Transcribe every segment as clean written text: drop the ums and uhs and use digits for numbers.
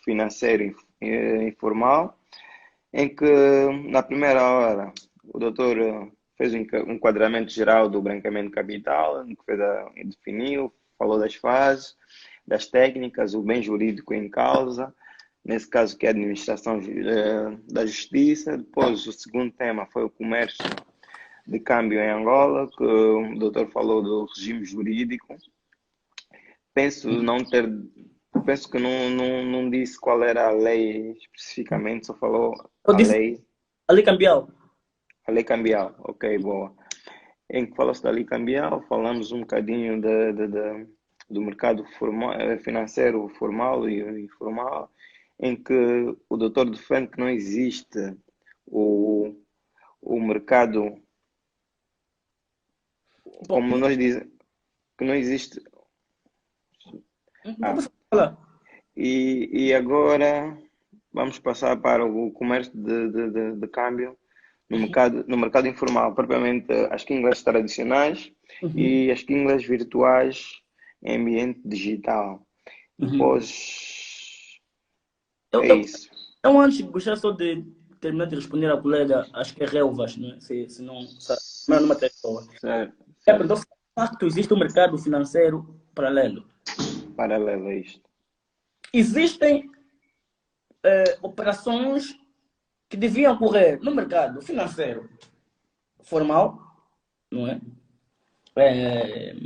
financeiro informal, em que na primeira hora o doutor fez um enquadramento geral do branqueamento de capital, em que definiu, falou das fases, das técnicas, o bem jurídico em causa, nesse caso que é a administração da justiça. Depois o segundo tema foi o comércio de câmbio em Angola, que o doutor falou do regime jurídico. Penso que não disse qual era a lei especificamente, só falou Eu a disse lei. a lei cambial. A lei cambial, ok, boa. Em que fala-se da lei cambial, falamos um bocadinho do mercado financeiro formal e informal, em que o doutor defende que não existe o mercado, Bom, como nós dizemos, que não existe. vamos falar. E agora vamos passar para o comércio de câmbio no mercado informal, propriamente as quinglas tradicionais Uhum. e as quinglas virtuais em ambiente digital. Uhum. Depois Eu, é eu, isso. eu antes gostaria só de terminar de responder à colega, acho que é Relvas, não é? Se não sabe, mas não é pessoa. Certo, É, certo. então, de facto, existe um mercado financeiro paralelo. Paralelo a isto. Existem operações que deviam ocorrer no mercado financeiro formal, não é?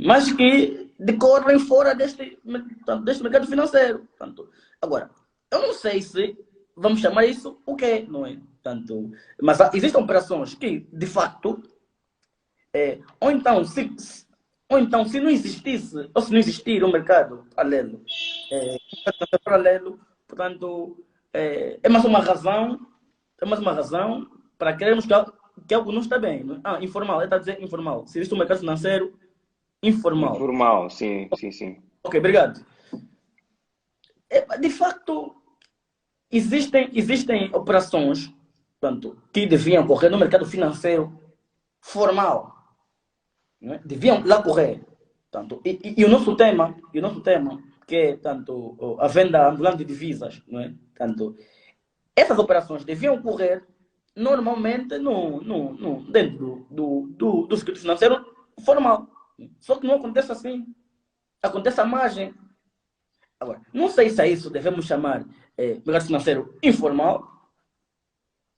Mas que decorrem fora deste mercado financeiro. Portanto, agora, eu não sei se vamos chamar isso o quê, não é? Portanto, mas existem operações que, de facto, ou então, se não existisse, ou se não existir um mercado paralelo, portanto, é mais uma razão para querermos que algo não está bem. Não é? Informal, ele está a dizer informal. Se existe um mercado financeiro informal. Informal, sim, sim, sim. Ok, obrigado. De facto, existem operações, portanto, que deviam ocorrer no mercado financeiro formal. Não é? Deviam lá correr. Portanto, e o nosso tema, que é tanto a venda ambulante de divisas, não é? Tanto, essas operações deviam ocorrer normalmente dentro do circuito financeiro formal. Só que não acontece assim. Acontece à margem. Agora, não sei se a isso devemos chamar mercado financeiro informal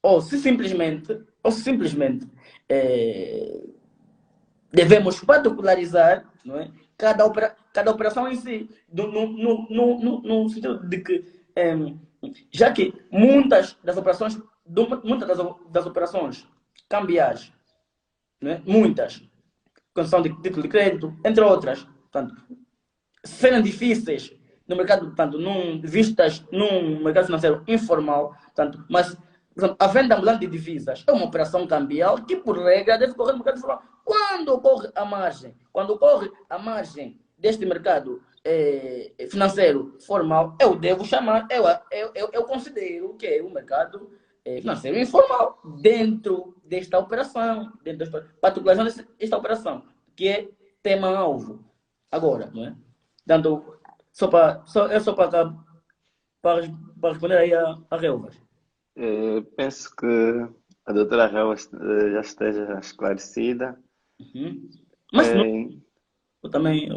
ou se simplesmente eh, devemos particularizar, não é? Cada operação em si, no sentido de que, já que muitas das operações cambiais, não é? Muitas, concessão de título de crédito, entre outras, portanto, serem difíceis no mercado, portanto, vistas num mercado financeiro informal, portanto, mas portanto, a venda ambulante de divisas é uma operação cambial que, por regra, deve ocorrer no mercado informal. Quando ocorre a margem deste mercado financeiro formal, eu devo chamar, eu considero que é um mercado financeiro informal dentro desta operação, dentro desta particularização desta operação, que é tema-alvo. Agora, não é? Dando, só para responder aí a Relvas. Penso que a doutora Raul já esteja esclarecida. Uhum. Mas se não, Eh, eu também.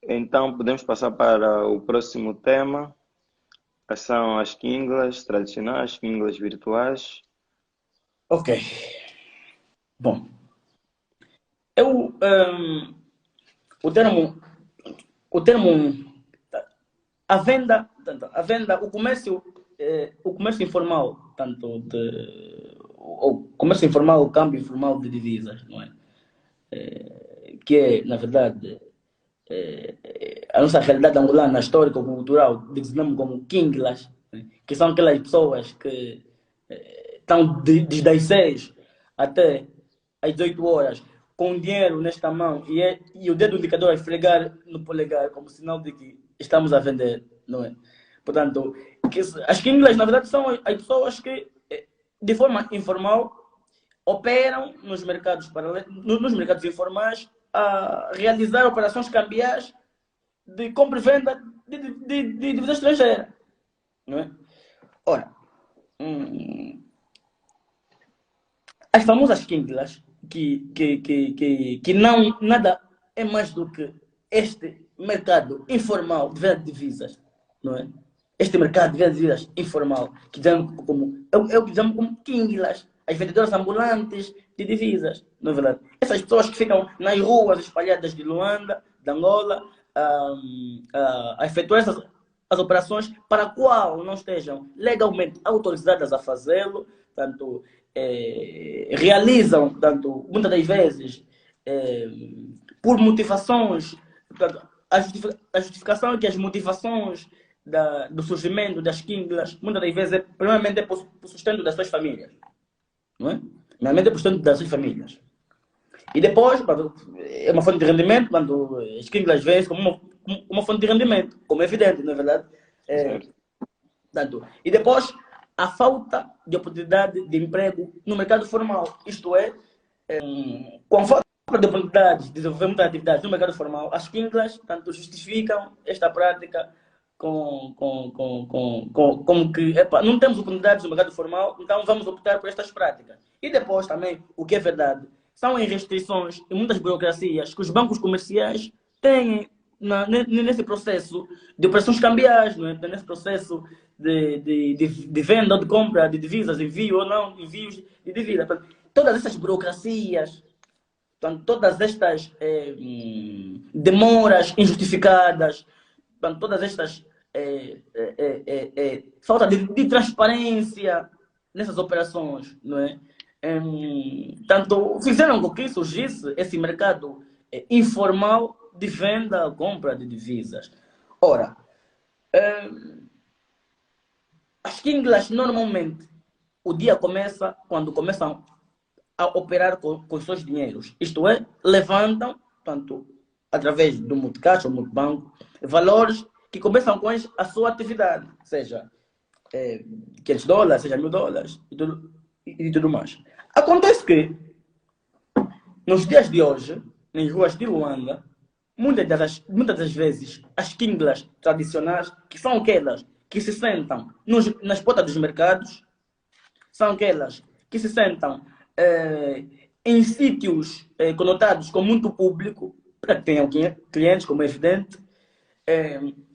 Então podemos passar para o próximo tema, que são as quinglas tradicionais, quinglas virtuais. Ok. Bom, eu, o termo, o termo, a venda, o comércio informal, tanto o comércio informal, o câmbio informal de divisas, não é? Que é, na verdade, a nossa realidade angolana, histórico-cultural, designamos como Kinglas, né? Que são aquelas pessoas que estão desde as 6 até às 18 horas com dinheiro nesta mão e o dedo indicador a esfregar no polegar como sinal de que estamos a vender, não é? Portanto, as Kinglas, na verdade, são as pessoas que, de forma informal, operam nos mercados paralelos, nos mercados informais, a realizar operações cambiais de compra e venda de divisa estrangeira. Não é? Ora, as famosas quintas, que não, nada é mais do que este mercado informal de venda de divisas, não é? Este mercado de venda de divisas informal, que dizemos como, eu que dizemos como quingilas, as vendedoras ambulantes de divisas, não é verdade? Essas pessoas que ficam nas ruas espalhadas de Luanda, de Angola, a efetuar as operações para a qual não estejam legalmente autorizadas a fazê-lo, tanto realizam, tanto, muitas das vezes, por motivações, portanto, a justificação é que as motivações do surgimento das quinglas, muitas das vezes, primeiramente é por sustento das suas famílias, não é? Primeiramente é por sustento das suas famílias. E depois, é uma fonte de rendimento, quando as quinglas vêm como uma fonte de rendimento, como é evidente, não é verdade? E depois, a falta de oportunidade de emprego no mercado formal, isto é, com a falta de oportunidades de desenvolver muitas atividades no mercado formal, as quinglas tanto justificam esta prática como que não temos oportunidades no mercado formal, então vamos optar por estas práticas. E depois também, o que é verdade, são as restrições e muitas burocracias que os bancos comerciais têm nesse processo de operações cambiais, não é? Nesse processo de venda ou de compra de divisas, envio ou não envios de divisas. Todas essas burocracias, todas estas demoras injustificadas, todas estas falta de transparência nessas operações, não é? Tanto fizeram com que surgisse esse mercado informal de venda, compra de divisas. Ora, as quinglas normalmente o dia começa quando começam a operar com os seus dinheiros, isto é, levantam, tanto através do multicaixa ou multibanco, valores que começam com a sua atividade, seja $500, seja $1000 e tudo mais. Acontece que, nos dias de hoje, nas ruas de Luanda, muitas das vezes, as quinglas tradicionais, que são aquelas que se sentam nas portas dos mercados, são aquelas que se sentam em sítios conotados com muito público, para que tenham clientes, como é evidente.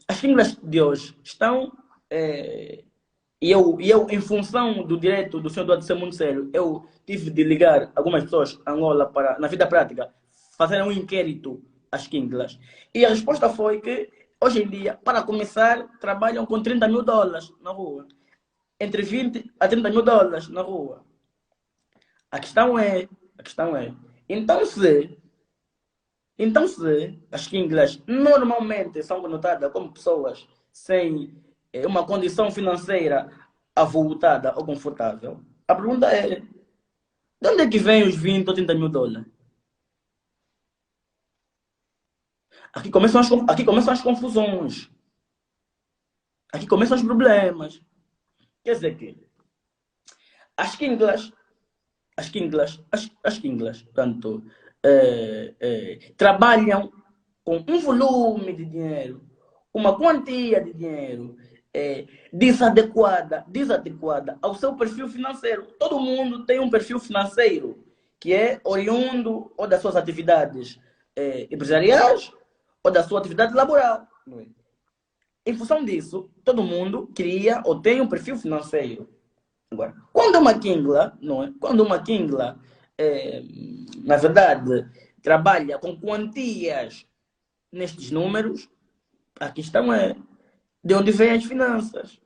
As quinglas de hoje estão, e eu, em função do direito do senhor Eduardo Semuncelo, eu tive de ligar algumas pessoas a Angola para, na vida prática, fazer um inquérito às quinglas. E a resposta foi que, hoje em dia, para começar, trabalham com $30 mil na rua. Entre $20 a $30 mil na rua. A questão é, então se as quinglas normalmente são conotadas como pessoas sem uma condição financeira avultada ou confortável, a pergunta é, de onde é que vem os $20 ou $30 mil? Aqui começam as confusões. Aqui começam os problemas. Quer dizer que as quinglas, portanto, trabalham com um volume de dinheiro, uma quantia de dinheiro desadequada ao seu perfil financeiro. Todo mundo tem um perfil financeiro que é oriundo ou das suas atividades empresariais ou da sua atividade laboral. Não é? Em função disso, todo mundo cria ou tem um perfil financeiro. Agora, quando uma quingla, não é? Quando uma quingla, na verdade, trabalha com quantias nestes números, a questão é de onde vêm as finanças?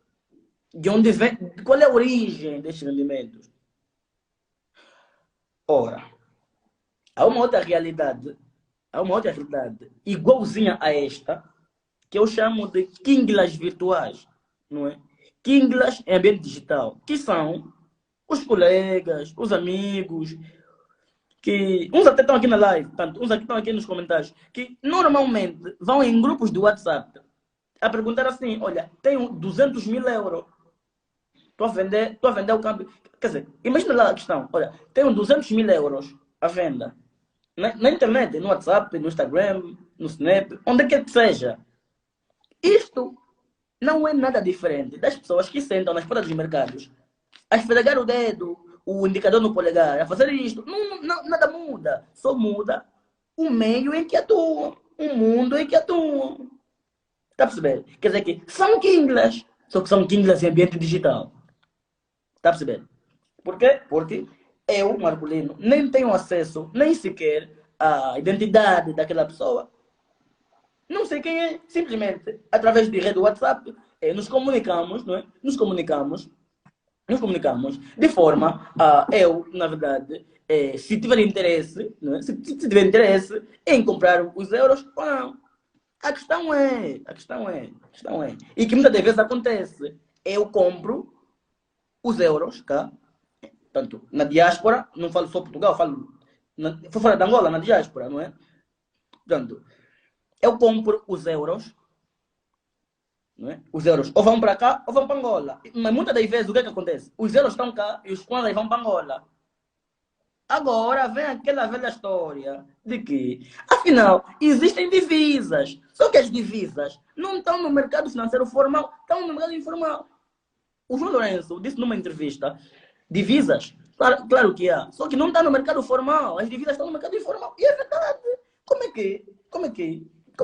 Qual é a origem destes rendimentos? Ora, há uma outra realidade igualzinha a esta, que eu chamo de quinglas virtuais, não é? Quinglas em ambiente digital, que são os colegas, os amigos, que uns até estão aqui na live, uns aqui estão aqui nos comentários, que normalmente vão em grupos do WhatsApp a perguntar assim, olha, tenho 200 mil euros, estou a vender o câmbio. Quer dizer, imagina lá a questão, olha, tenho 200 mil euros à venda, na internet, no WhatsApp, no Instagram, no Snap, onde quer que seja. Isto não é nada diferente das pessoas que sentam nas portas dos mercados a esfregar o dedo, o indicador no polegar, a fazer isto. Nada muda. Só muda o meio em que atuam, o mundo em que atuam. Está a perceber? Quer dizer que são Kinglas, só que são Kinglas em ambiente digital. Está a perceber? Por quê? Porque eu, Marcolino, nem tenho acesso, nem sequer à identidade daquela pessoa. Não sei quem é, simplesmente, através de rede WhatsApp, nos comunicamos, não é? Nos comunicamos de forma a eu, na verdade, se tiver interesse, não é? Se tiver interesse em comprar os euros ou não. A questão é. E que muitas das vezes acontece. Eu compro os euros, cá, tanto na diáspora, não falo só Portugal, falo fora de Angola, na diáspora, não é? Portanto, eu compro os euros, não é? Os euros ou vão para cá ou vão para Angola. Mas muitas das vezes o que é que acontece? Os euros estão cá e os kwanzas vão para Angola. Agora vem aquela velha história de que, afinal, existem divisas. Só que as divisas não estão no mercado financeiro formal, estão no mercado informal. O João Lourenço disse numa entrevista, divisas, claro que há, só que não está no mercado formal, as divisas estão no mercado informal. E é verdade. Como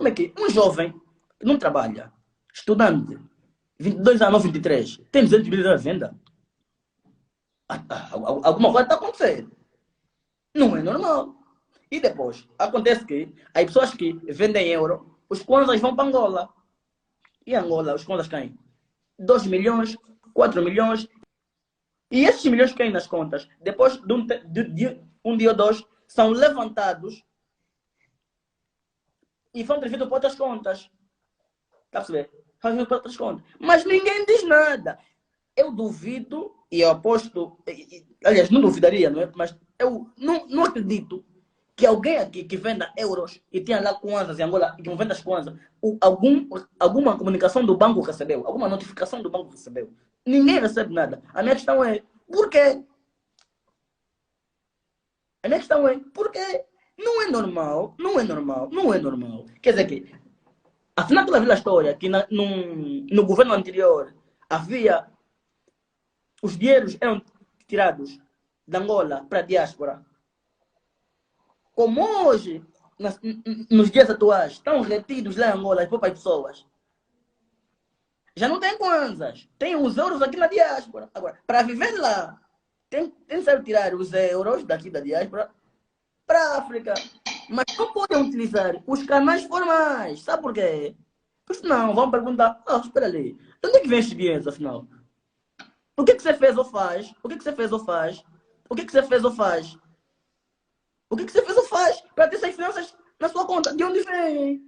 é que um jovem que não trabalha, estudante, 22 anos, 23, tem 200 mil à venda? Alguma coisa está acontecendo. Não é normal. E depois, acontece que as pessoas que vendem euro, os kwanzas vão para Angola. E Angola, os kwanzas caem 2 milhões, 4 milhões. E esses milhões que caem nas contas, depois de um dia ou dois, são levantados e vão transferidos para outras contas. Está a perceber? Transferidos para outras contas. Mas ninguém diz nada. Eu duvido e eu aposto, aliás, não duvidaria, não é? Mas eu não acredito que alguém aqui que venda euros e tenha lá kwanzas em Angola e que não venda as kwanzas, alguma comunicação do banco recebeu, alguma notificação do banco recebeu. Ninguém recebe nada. A minha questão é, por quê? A minha questão é, por quê? Não é normal. Quer dizer que, afinal, aquela velha história que no governo anterior havia, os dinheiros eram tirados de Angola para a diáspora. Como hoje, nos dias atuais, estão retidos lá em Angola as próprias pessoas. Já não tem kwanzas. Tem os euros aqui na diáspora. Agora, para viver lá, tem que saber tirar os euros daqui da diáspora para a África. Mas não podem utilizar os canais formais. Sabe por quê? Porque senão vão perguntar, espera ali, de onde é que vem esses dinheiros, afinal? O que você fez ou faz? O que você fez ou faz? O que você fez ou faz? O que você fez ou faz para ter essas finanças na sua conta? De onde vem?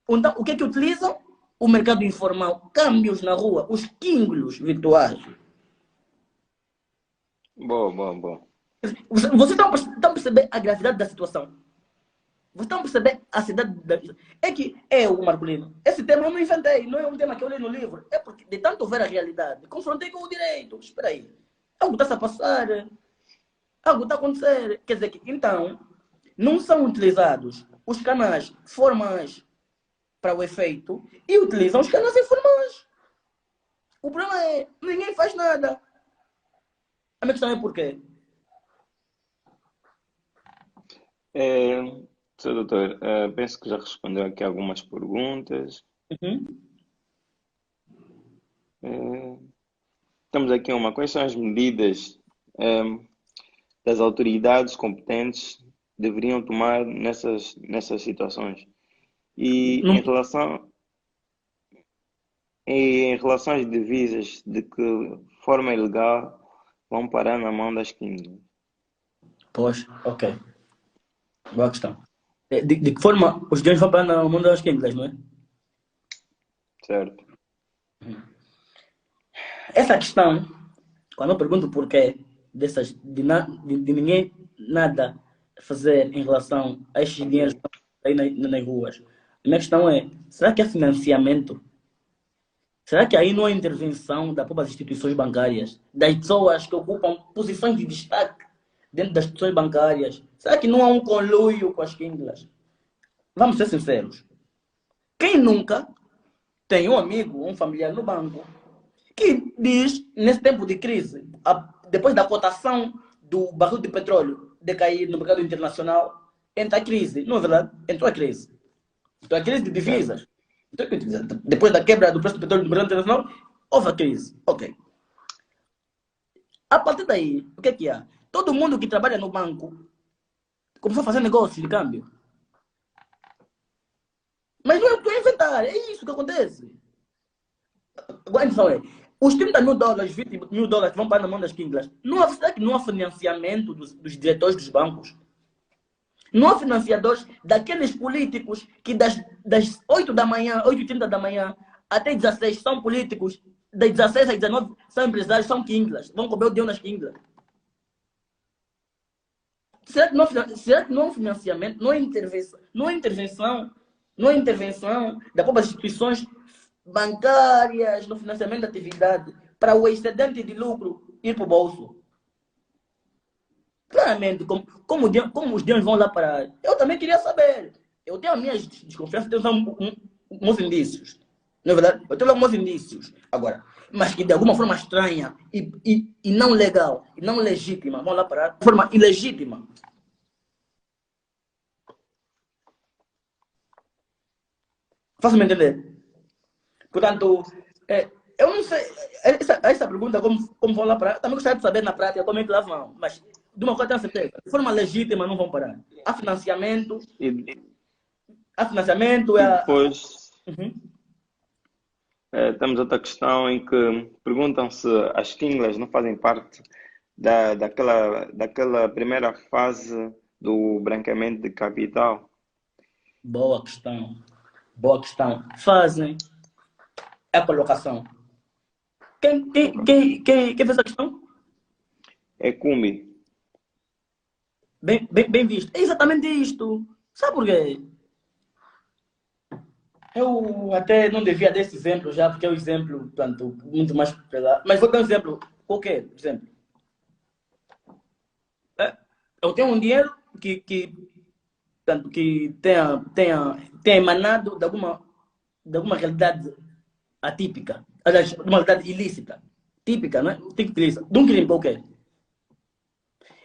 Então, o que é que utilizam? O mercado informal, câmbios na rua, os quinglos virtuais. Boa. Vocês estão a perceber a gravidade da situação? Vocês estão a perceber a cidade da... É que eu, Marcolino, esse tema eu não inventei, não é um tema que eu li no livro. É porque, de tanto ver a realidade, confrontei com o direito. Espera aí, algo está-se a passar, algo está a acontecer. Quer dizer que, então, não são utilizados os canais formais para o efeito e utilizam os canais informais. O problema é, ninguém faz nada. A minha questão é porquê? Sr. doutor, penso que já respondeu aqui algumas perguntas. Temos aqui uma. Quais são as medidas das autoridades competentes deveriam tomar nessas situações? E em relação às divisas, de que forma ilegal vão parar na mão das quintas? Pois, ok. Boa questão. De que forma os dinheiros vão parar na mão das quintas, não é? Certo. Essa questão, quando eu pergunto porquê de ninguém nada fazer em relação a estes dinheiros que estão aí nas ruas, a minha questão é, será que é financiamento? Será que aí não há intervenção das próprias instituições bancárias, das pessoas que ocupam posições de destaque dentro das instituições bancárias? Será que não há um conluio com as quinglas? Vamos ser sinceros. Quem nunca Tenho um amigo, um familiar no banco, que diz, nesse tempo de crise, depois da cotação do barril de petróleo decair no mercado internacional, entra a crise. Não é verdade? Entrou a crise. Então, a crise de certo. divisas. Então, depois da quebra do preço do petróleo no mercado internacional, houve a crise. Ok. A partir daí, o que é que há? Todo mundo que trabalha no banco começou a fazer negócio de câmbio. Mas não é o que eu inventar, é isso que acontece. Agora, a questão é, os 30 mil dólares, 20 mil dólares que vão para na mão das Kinglas, será que não há financiamento dos diretores dos bancos? Não há financiadores daqueles políticos que das 8 da manhã, 8h30 da manhã, até 16 são políticos, das 16 às 19 são empresários, são Kinglas, vão comer o dinheiro nas Kinglas. Será que não há financiamento, não há intervenção, não há intervenção das próprias instituições bancárias no financiamento da atividade para o excedente de lucro ir para o bolso? Claramente, como os dinheiros vão lá parar? Eu também queria saber. Eu tenho as minhas desconfianças, tenho alguns indícios. Não é verdade? Eu tenho alguns indícios. Agora, mas que de alguma forma estranha e não legal, e não legítima, vão lá parar de forma ilegítima. Faço-me entender? Portanto, eu não sei, essa pergunta, como vão lá parar, também gostaria de saber na prática como é que lá vão, mas de uma coisa tenho certeza, de forma legítima não vão parar. Há financiamento, E, há financiamento, e depois Uhum. temos outra questão em que perguntam se as Kinglas não fazem parte daquela primeira fase do branqueamento de capital. Boa questão, boa questão. Fazem a colocação. Quem fez a questão? É Kumi. Bem visto. É exatamente isto. Sabe por quê? Eu até não devia dar esse exemplo já, porque é um exemplo, portanto, muito mais pesado. Mas vou dar um exemplo qualquer, exemplo. Eu tenho um dinheiro portanto, que tenha emanado de alguma realidade atípica. Aliás, de uma realidade ilícita. Típica, não é? Típica ilícita. De um crime qualquer.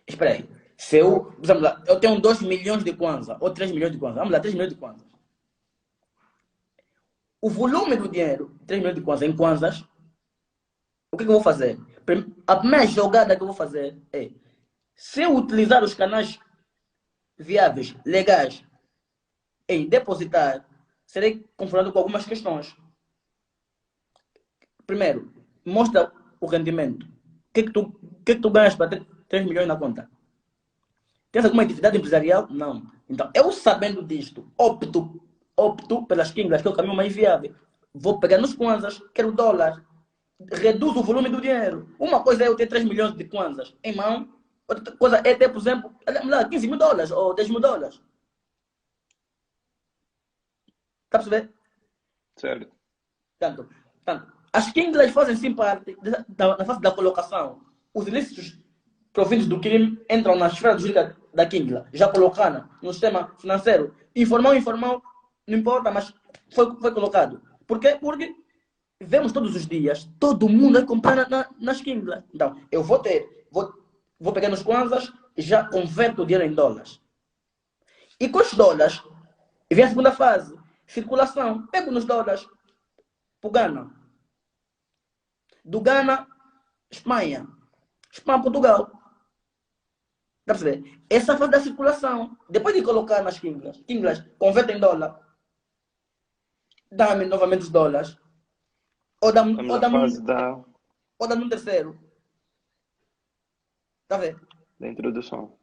Espera aí. Se eu, por exemplo, eu tenho 2 milhões de kwanza, ou 3 milhões de kwanza. Vamos lá, 3 milhões de kwanza. O volume do dinheiro, 3 milhões de kwanza em kwanzas, o que eu vou fazer? A primeira jogada que eu vou fazer é, se eu utilizar os canais viáveis, legais, em depositar, serei confrontado com algumas questões. Primeiro, mostra o rendimento. O que tu ganhas para ter 3 milhões na conta? Tens alguma atividade empresarial? Não. Então, eu sabendo disto, opto pelas Kinglas, que é o caminho mais viável. Vou pegar nos kwanzas, quero dólar. Reduz o volume do dinheiro. Uma coisa é eu ter 3 milhões de kwanzas em mão, outra coisa é ter, por exemplo, 15 mil dólares ou 10 mil dólares. Está a perceber? Certo. Portanto, as Kinglas fazem sim parte da fase da colocação. Os ilícitos provindos do crime entram na esfera jurídica da Kingla, já colocada no sistema financeiro. Informal, informal, não importa, mas foi colocado. Por quê? Porque vemos todos os dias, todo mundo a comprar nas Kinglas. Então, eu vou pegar nos kwanzas e já converto o dinheiro em dólares. E com os dólares, vem a segunda fase, circulação. Pego nos dólares para o Ghana. Do Ghana, Espanha. Espanha, Portugal. Dá para perceber? Essa fase da circulação. Depois de colocar nas Kinglas converte em dólar. Dá-me novamente os dólares. Ou dá-me Estamos na fase um terceiro. Está a ver? da introdução.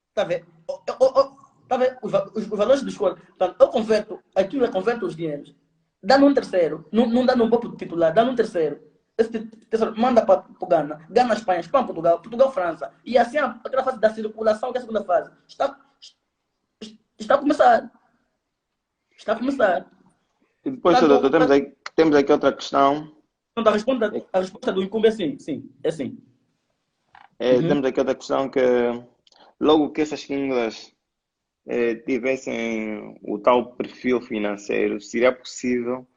Está a ver? Está a ver? Os valores de escolha. Portanto, eu converto os dinheiros. Dá num terceiro. Não dá num próprio titular. Dá num terceiro. Esse terceiro manda para o Ghana. Ghana, Espanha. Espanha, Portugal. Portugal, França. E assim, aquela fase da circulação, que é a segunda fase, está a começar. Está a começar. E depois, Sr. doutor, temos aqui outra questão. Então, a resposta do incumbe é sim. Sim, é sim. Temos aqui outra questão que logo que essas Kinglas tivessem o tal perfil financeiro, seria possível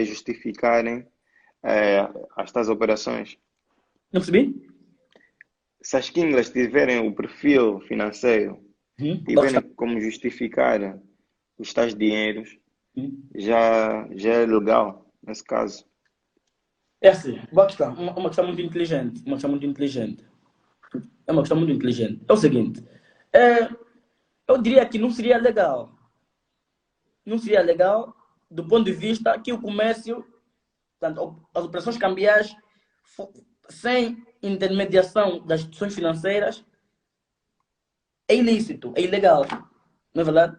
justificarem as tais operações. Não percebi? Se as quingas tiverem o perfil financeiro, Boa tiverem questão. como justificar os tais dinheiros, Uhum. já é legal nesse caso. É assim, boa questão. Uma questão muito inteligente. Uma questão muito inteligente. É uma questão muito inteligente. É o seguinte, é, eu diria que não seria legal. Não seria legal do ponto de vista que o comércio, portanto, as operações cambiais, sem intermediação das instituições financeiras, é ilícito, é ilegal. Não é verdade?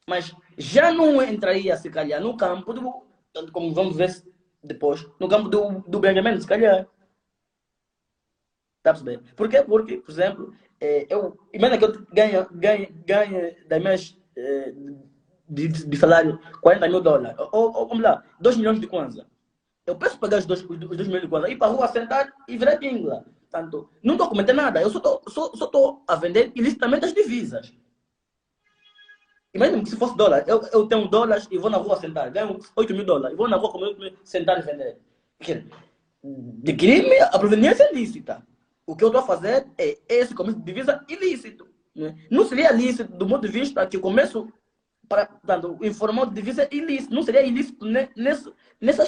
Mas já não entraria, se calhar, no campo do, como vamos ver depois, no campo do branqueamento, se calhar. Está a perceber? Porquê? Porque, por exemplo, imagina que eu ganho das minhas, de salário 40 mil dólares, ou vamos lá, 2 milhões de kwanza. Eu peço pagar os 2 milhões de kwanza, ir para a rua sentar e virar pingla. Portanto, não estou a cometer nada, eu só estou a vender ilicitamente as divisas. Imagina que se fosse dólar, eu tenho dólares e vou na rua sentar, ganho 8 mil dólares, e vou na rua comer, sentar e vender. De crime, a proveniência é ilícita. O que eu estou a fazer é esse comércio de divisa ilícito. Né? Não seria ilícito do ponto de vista que o comércio portanto, informal de divisa é ilícito. Não seria ilícito nessa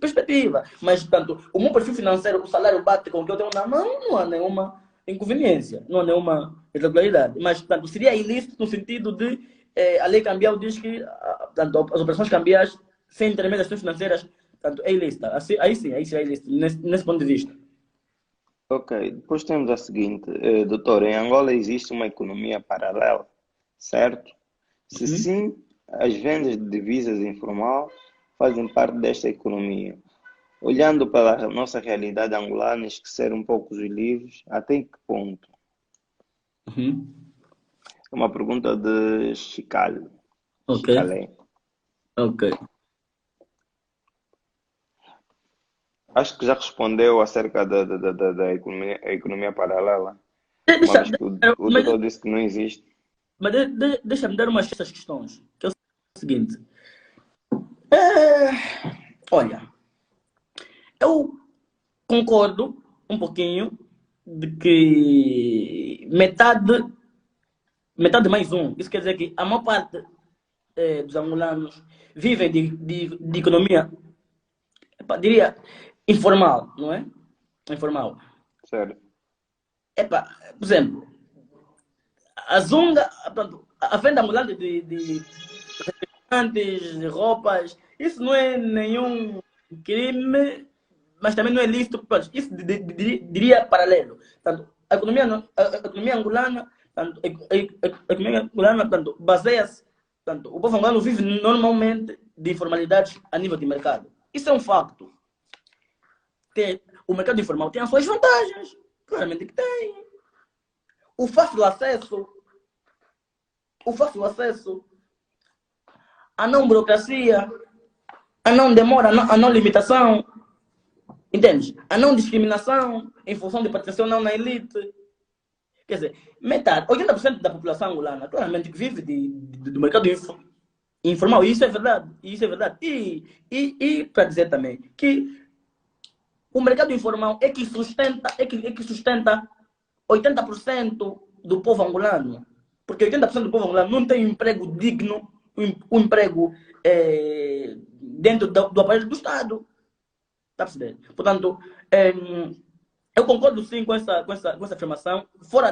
perspectiva. Mas, portanto, o meu perfil financeiro, o salário bate com o que eu tenho na mão, não há nenhuma inconveniência, não há nenhuma irregularidade. Mas, portanto, seria ilícito no sentido de a lei cambial diz que portanto, as operações cambiais sem intermediações financeiras, portanto, é ilícita. Assim, aí sim é ilícito, nesse ponto de vista. Ok, depois temos a seguinte, doutor, em Angola existe uma economia paralela, certo? Se Uhum. sim, as vendas de divisas informal fazem parte desta economia. Olhando para a nossa realidade angolana, esquecer um pouco os livros, até que ponto? Uhum. É uma pergunta de Ok, Chicalé. ok. Acho que já respondeu acerca da economia paralela, uma Deixa, vez que o mas, doutor disse que não existe. deixa-me dar umas dessas questões, que é o seguinte. É, olha, eu concordo um pouquinho de que metade mais um, isso quer dizer que a maior parte dos angolanos vivem de economia, diria, informal, não é? Informal. Certo, Epa, por exemplo, a Zunga, portanto, a venda ambulante de antes, roupas, isso não é nenhum crime, mas também não é lícito. Isso diria paralelo. Portanto, a economia angolana, portanto, a economia angolana, portanto, baseia-se, portanto, o povo angolano vive normalmente de informalidades a nível de mercado. Isso é um facto. O mercado informal tem as suas vantagens, claramente que tem. O fácil acesso, o fácil acesso, a não burocracia, a não demora, a não limitação, entende? A não discriminação em função de pertencer ou não na elite. Quer dizer, metade, 80% da população angolana claramente vive do mercado informal. E isso é verdade. Isso é verdade. E para dizer também que o mercado informal é que sustenta 80% do povo angolano. Porque 80% do povo angolano não tem um emprego digno, um emprego dentro do aparelho do Estado. Está a perceber? Portanto, eu concordo sim com essa afirmação, fora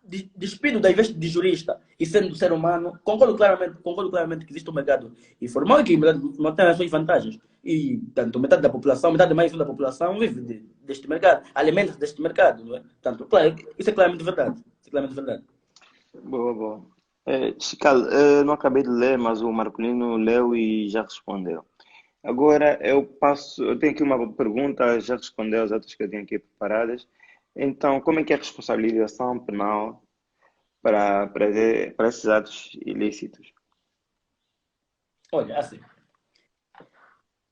de despido da vez de jurista e sendo ser humano, concordo claramente que existe um mercado informal e que o mercado informal tem as suas vantagens. E, tanto metade da população, metade mais um da população vive deste mercado, alimenta-se deste mercado, não é? Portanto, claro, isso é claramente verdade. Isso é claramente verdade. boa, boa. Chical, não acabei de ler, mas o Marcolino leu e já respondeu. Agora eu tenho aqui uma pergunta, já respondeu as outras que eu tinha aqui preparadas. Então, como é que é a responsabilização penal para esses atos ilícitos? Olha, assim,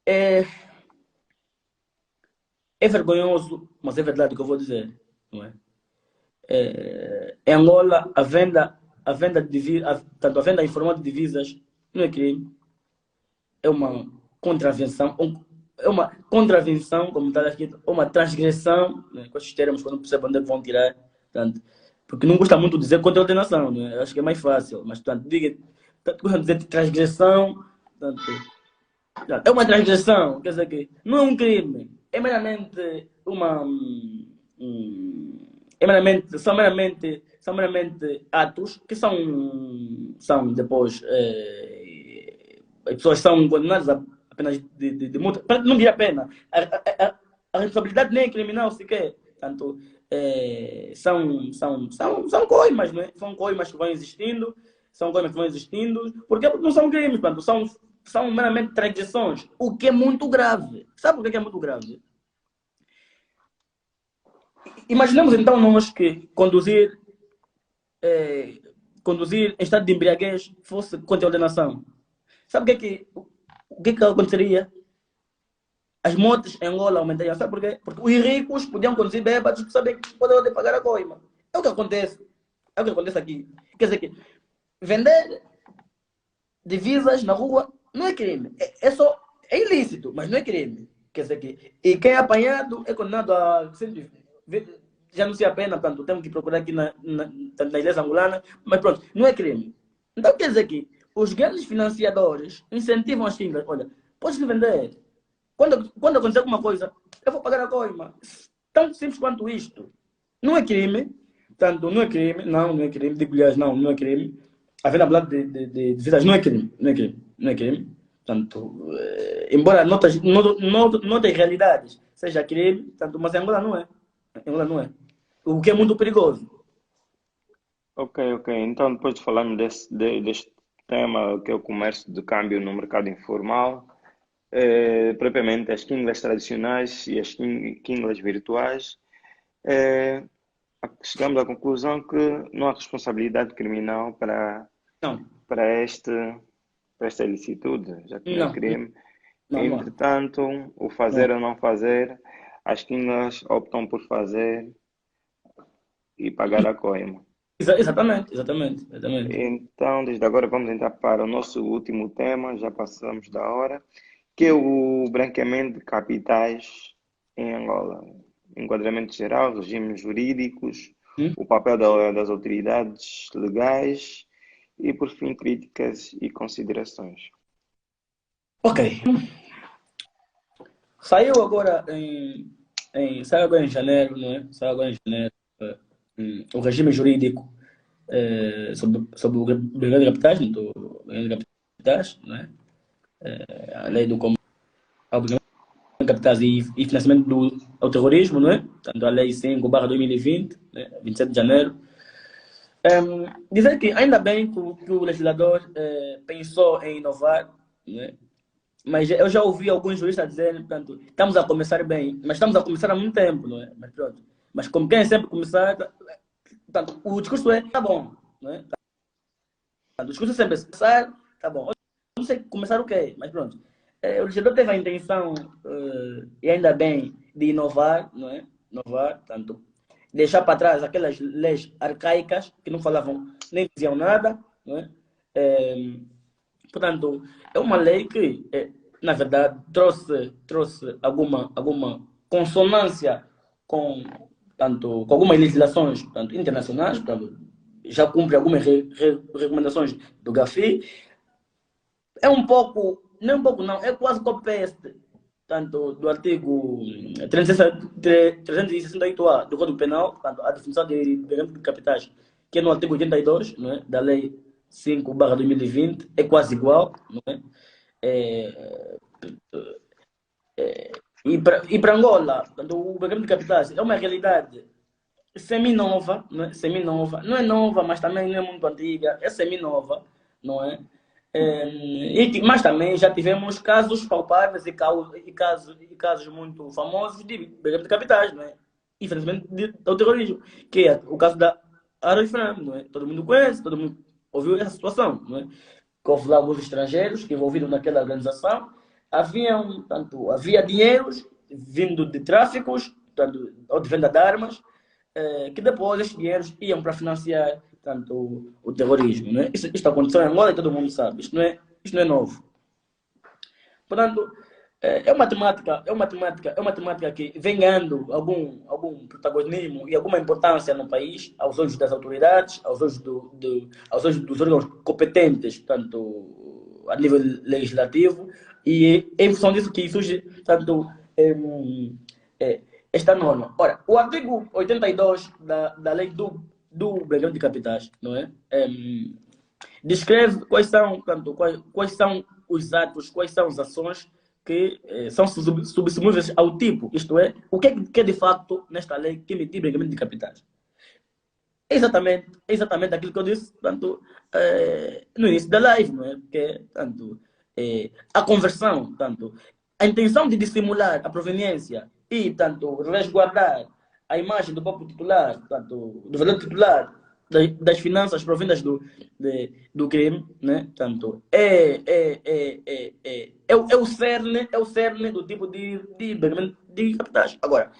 é, é vergonhoso, mas é verdade o que eu vou dizer, não é? Em Angola, a venda informal de divisas não é crime. é uma contravenção, é uma contravenção, como está escrito, uma transgressão, né, com esses termos, quando percebem onde é que vão tirar, portanto, porque não gosta muito de dizer contra-ordenação, né? Acho que é mais fácil, mas, portanto, diga, gosta de dizer transgressão, portanto, é uma transgressão, quer dizer que não é um crime, é meramente uma. São meramente atos que são depois. As pessoas são condenadas a apenas de multa. Não diria pena. A responsabilidade nem é criminal sequer. Portanto, são coimas, não é? São coimas que vão existindo. São coimas que vão existindo. Porque não são crimes, portanto, são meramente transgressões. O que é muito grave. Sabe por que é muito grave? Imaginemos então nós que conduzir em estado de embriaguez fosse contra-ordenação. Sabe o que aconteceria? As mortes em Angola aumentariam. Sabe por quê? Porque os ricos podiam conduzir bêbados por saber que poderiam pagar a coima. É o que acontece. É o que acontece aqui. Quer dizer que vender divisas na rua não é crime. É ilícito, mas não é crime. Quer dizer que e quem é apanhado é condenado a já não se a pena, portanto, temos que procurar aqui na igreja angolana, mas pronto, não é crime. Então quer dizer que os grandes financiadores incentivam as quintas. Olha, podes vender. Quando acontecer alguma coisa, eu vou pagar a coima. Tão simples quanto isto. Não é crime. Portanto, não é crime. Não é crime. Digo-lhes, não é crime. A venda ambulante de vidas não é crime. Não é crime. Não é crime. Portanto, embora noutras realidades seja crime, portanto, mas em Angola não é. Em Angola não é. O que é muito perigoso. Ok. Então, depois de falarmos deste tema, que é o comércio de câmbio no mercado informal, propriamente as quinglas tradicionais e as quinglas virtuais, chegamos à conclusão que não há responsabilidade criminal para Não. esta ilicitude, já que não é crime. Não. Entretanto, o fazer ou não fazer, as quinglas optam por fazer e pagar a coima. Exatamente. Então, desde agora vamos entrar para o nosso último tema, já passamos da hora, que é o branqueamento de capitais em Angola. Enquadramento geral, regimes jurídicos, o papel das autoridades legais e, por fim, críticas e considerações. Ok. Saiu agora em janeiro, não é? Saiu agora em janeiro o regime jurídico sobre o branqueamento de capitais, do branqueamento de capitais, não é? A lei do combate ao branqueamento de capitais e financiamento ao terrorismo, não é? Portanto, a lei 5/2020, né? 27 de janeiro. Dizer que ainda bem que o legislador pensou em inovar, né? Mas eu já ouvi alguns juristas dizerem, portanto, estamos a começar bem, mas estamos a começar há muito tempo, não é? Mas pronto. Mas como quem sempre começar, portanto, o discurso tá bom, não é? Portanto, o discurso é sempre começar, tá bom. Eu não sei começar o quê, mas pronto. O legislador teve a intenção, e ainda bem, de inovar, não é? Inovar, portanto, deixar para trás aquelas leis arcaicas que não falavam nem diziam nada, não é? Portanto, é uma lei que, na verdade, trouxe alguma consonância com algumas legislações internacionais, portanto, já cumpre algumas recomendações do GAFI. É um pouco, não, é quase copy-paste, tanto do artigo 368A do Código Penal, portanto, a definição de branqueamento de capitais, que é no artigo 82, não é, da lei 5/2020, é quase igual, não é? E para Angola, portanto, o branqueamento de capitais é uma realidade semi-nova, não é? Semi-nova, não é nova, mas também não é muito antiga, é semi-nova, não é? Mas também já tivemos casos palpáveis e casos muito famosos de branqueamento de capitais, não é? Infelizmente, do terrorismo, que é o caso da Arifram, não é? Todo mundo conhece, todo mundo ouviu essa situação, não é? Que houve lá alguns estrangeiros que envolvidos naquela organização, havia dinheiros vindo de tráficos, portanto, ou de venda de armas, que depois esses dinheiros iam para financiar o terrorismo, não é? Isto aconteceu em Angola e todo mundo sabe, isto não é novo. Portanto, é uma temática que vem ganhando algum protagonismo e alguma importância no país, aos olhos das autoridades, aos olhos dos órgãos competentes, tanto a nível legislativo, e em função disso que surge, tanto, esta norma. Ora, o artigo 82 da lei do branqueamento de capitais, não é? Descreve quais são os atos, quais são as ações que são subsumíveis ao tipo, isto é, o que é de facto nesta lei que emitir branqueamento de capitais. Exatamente aquilo que eu disse, tanto, no início da live, não é? Que, tanto, a conversão, tanto, a intenção de dissimular a proveniência e, tanto, resguardar a imagem do próprio titular, tanto, do verdadeiro titular das finanças provindas do crime, né? Tanto, é o cerne do tipo de branqueamento de capitais. Agora,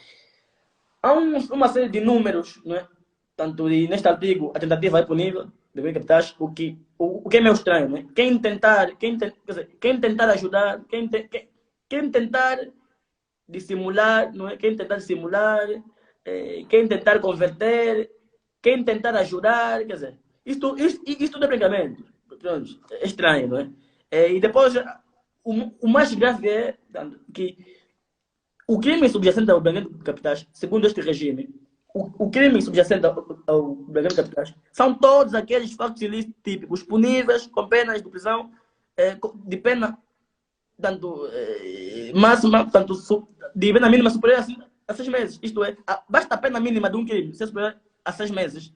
há uma série de números, não é? Tanto neste artigo, a tentativa é punível, de bem capitais, o que é meio estranho, né? Quem tentar ajudar, quem tentar dissimular, não é? Quem tentar dissimular, quem tentar converter, quem tentar ajudar, quer dizer, isto é brincadeira. Pronto, é estranho, não é? E depois, o mais grave é que o crime subjacente ao branqueamento de capitais, segundo este regime, o crime subjacente ao branqueamento de capitais são todos aqueles factos ilícitos típicos, puníveis com penas de prisão, de pena tanto máxima, tanto de pena mínima superior a 6 meses. Isto é, basta a pena mínima de um crime ser superior a 6 meses.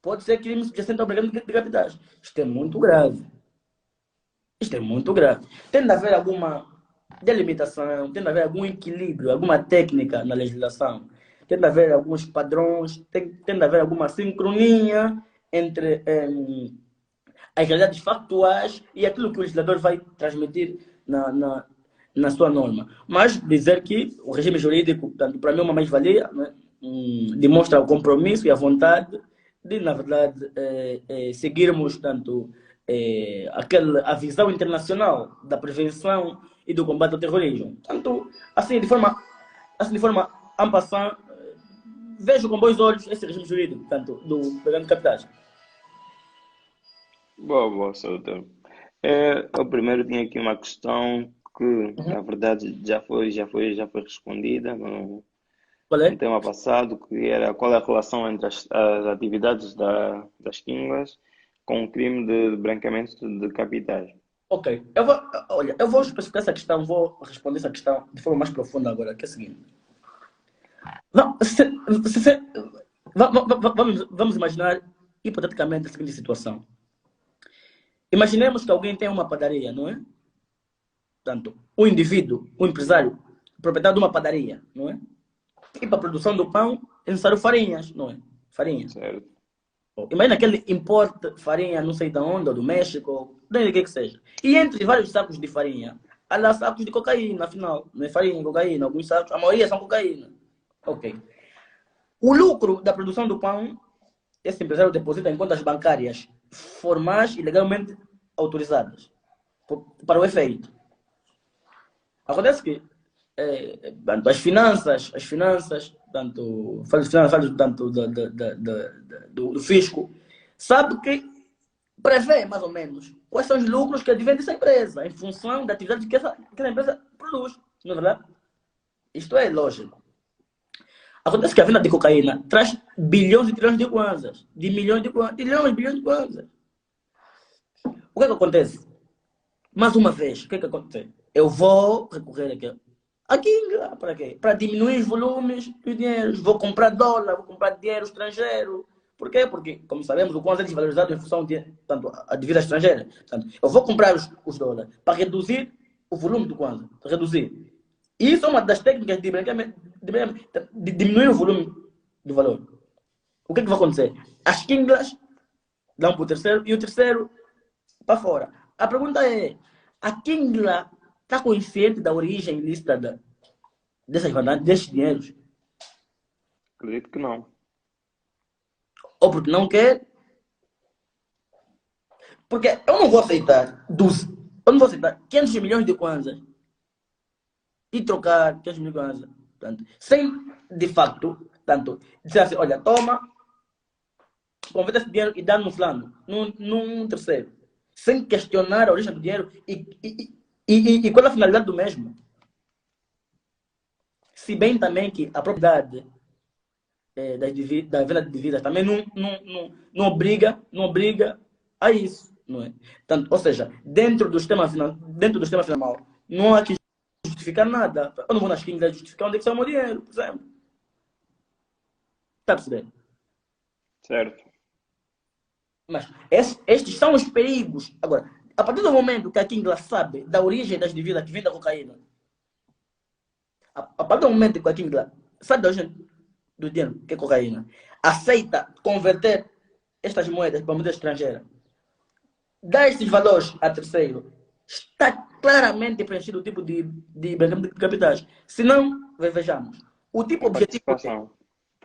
Pode ser crime subjacente ao branqueamento de capitais. Isto é muito grave. Isto é muito grave. Tem de haver alguma delimitação, tem de haver algum equilíbrio, alguma técnica na legislação, tem de haver alguns padrões, tem de haver alguma sincronia entre as realidades factuais e aquilo que o legislador vai transmitir na sua norma. Mas dizer que o regime jurídico, tanto para mim, é uma mais-valia, né? Demonstra o compromisso e a vontade de, na verdade, seguirmos tanto a visão internacional da prevenção e do combate ao terrorismo. Tanto, assim, de forma en passant, vejo com bons olhos esse regime jurídico, tanto do branqueamento de capitais. Boa, Soutor. Eu primeiro tinha aqui uma questão que, na verdade, já foi respondida no Qual é? tema passado, que era qual é a relação entre as atividades das quingas com o crime de branqueamento de capitais. Ok. Eu vou especificar essa questão, vou responder essa questão de forma mais profunda agora, que é a seguinte. Vamos imaginar, hipoteticamente, a seguinte situação. Imaginemos que alguém tem uma padaria, não é? Portanto, um indivíduo, um empresário, proprietário de uma padaria, não é? E para a produção do pão é necessário farinhas, não é? Farinha. Certo? Imagina que ele importa farinha, não sei de onde, ou do México, ou de onde quer que seja. E entre vários sacos de farinha, há lá sacos de cocaína, afinal. Não é farinha, cocaína. Alguns sacos, a maioria são cocaína. Ok. O lucro da produção do pão, esse empresário deposita em contas bancárias formais e legalmente autorizadas para o efeito. Acontece que tanto as finanças, tanto tanto do fisco, sabe que prevê mais ou menos quais são os lucros que advêm dessa empresa, em função da atividade que essa empresa produz, não é verdade? Isto é lógico. Acontece que a venda de cocaína traz bilhões e trilhões de kwanzas, de milhões de kwanzas, bilhões de kwanzas. O que é que acontece? Mais uma vez, o que é que acontece? Eu vou recorrer aqui para quê? Para diminuir os volumes dos dinheiros. Vou comprar dólar, vou comprar dinheiro estrangeiro. Por quê? Porque, como sabemos, o kwanza é desvalorizado em função de tanto, a divisa estrangeira. Portanto, eu vou comprar os dólares para reduzir o volume do kwanza. Reduzir. E isso é uma das técnicas de diminuir o volume do valor. O que é que vai acontecer? As quinglas dão para o terceiro e o terceiro para fora. A pergunta é, a quingla está consciente da origem ilícita dessas vantagens, desses dinheiros? Acredito que não. Ou porque não quer? Porque eu não vou aceitar onde você está 500 milhões de kwanzas e trocar 500 milhões de kwanzas, portanto, sem, de facto, tanto, dizer assim, olha, toma, converte esse dinheiro e dá no fulano, num terceiro, sem questionar a origem do dinheiro e qual é a finalidade do mesmo. Se bem também que a propriedade da venda de divisas também não obriga a isso, não é? Tanto, ou seja, dentro do sistema financeiro, não há que justificar nada. Eu não vou nas quintas justificar onde é que está o meu dinheiro, por exemplo. Está a perceber? Certo. Mas estes são os perigos. Agora, a partir do momento que a Kingla sabe da origem das divisas que vêm da cocaína, a partir do momento que a Kingla sabe da origem do dinheiro, que é cocaína, aceita converter estas moedas para moeda estrangeira, dá estes valores a terceiro, está claramente preenchido o tipo de branqueamento de capitais. Se não, vejamos. O tipo objetivo é o quê?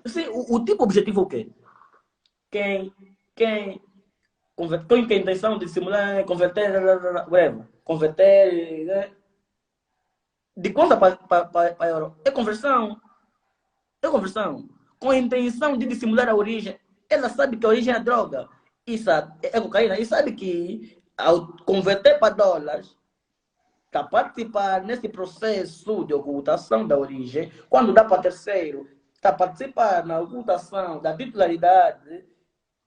Sim, o tipo objetivo é o quê? Quem com a intenção de simular, converter, whatever, converter de conta para euro. É conversão. É conversão. Com a intenção de dissimular a origem. Ela sabe que a origem é a droga. E sabe, é cocaína. E sabe que ao converter para dólares, está a participar nesse processo de ocultação da origem. Quando dá para terceiro, está a participar na ocultação da titularidade.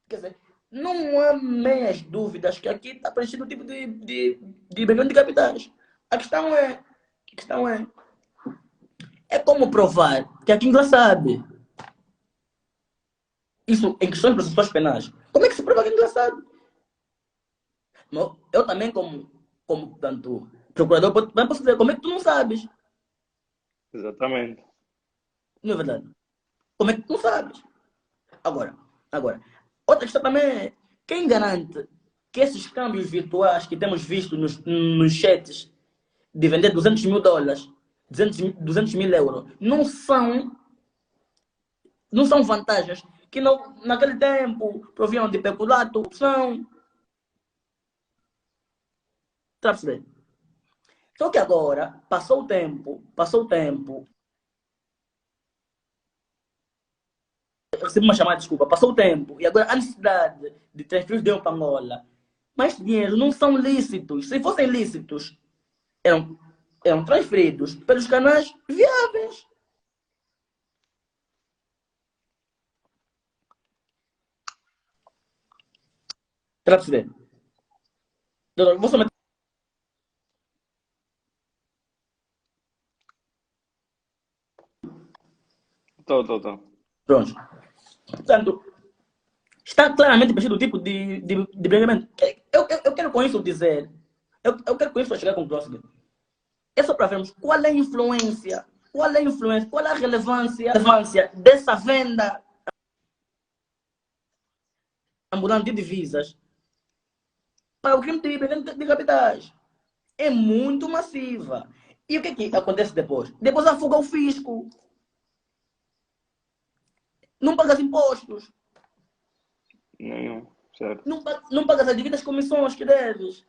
Quer dizer, não há meias dúvidas que aqui está preenchido o tipo de branqueamento de capitais. A questão é como provar que a Kingla sabe. Isso em questões processuais penais. Como é que se prova que a Kingla sabe? Eu também, como tanto procurador, posso dizer, como é que tu não sabes? Exatamente. Não é verdade? Como é que tu não sabes? Agora, outra questão também é, quem garante que esses câmbios virtuais que temos visto nos chats de vender 200 mil dólares, 200 mil euros, não são vantagens que naquele tempo proviam de peculato, são. Está a perceber? Só que agora, passou o tempo, eu recebi uma chamada, desculpa, passou o tempo, e agora a necessidade de transferir dinheiro para Angola, mas dinheiro não são lícitos. Se fossem lícitos, eram transferidos pelos canais viáveis. Está a perceber? Vou só meter. Tô. Pronto. Portanto, está claramente preenchido o tipo de branqueamento. Eu quero com isso dizer, eu quero com isso chegar à conclusão. É só para vermos qual é a influência, qual é a relevância dessa venda ambulante de divisas para o crime de branqueamento de capitais. É muito massiva. E o que é que acontece depois? Depois afoga o fisco. Não pagas impostos. Nenhum. Certo. Não pagas as devidas comissões que deves.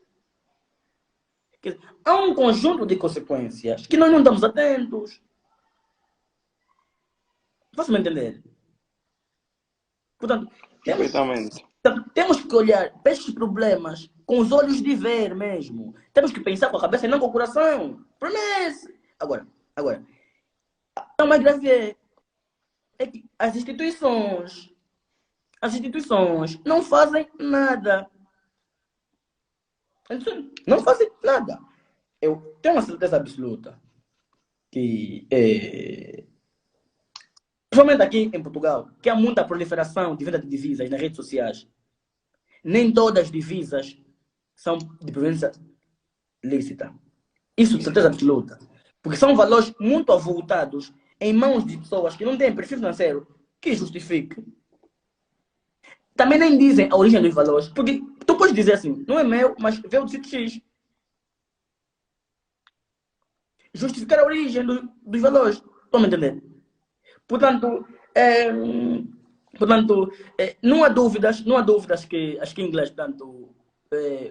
Quer dizer, há um conjunto de consequências que nós não estamos atentos. Posso-me entender? Portanto, temos que olhar para estes problemas com os olhos de ver mesmo. Temos que pensar com a cabeça e não com o coração. Promesse. Agora, o mais grave é que as instituições não fazem nada. Não fazem nada. Eu tenho uma certeza absoluta que, principalmente aqui em Portugal, que há muita proliferação de venda de divisas nas redes sociais. Nem todas as divisas são de proveniência lícita. Isso de certeza absoluta. Porque são valores muito avultados em mãos de pessoas que não têm perfil financeiro que justifique. Também nem dizem a origem dos valores. Porque tu podes dizer assim, não é meu, mas veio do sítio X. Justificar a origem dos valores. Estão me entendendo? Portanto, não há dúvidas que as Kinglas, tanto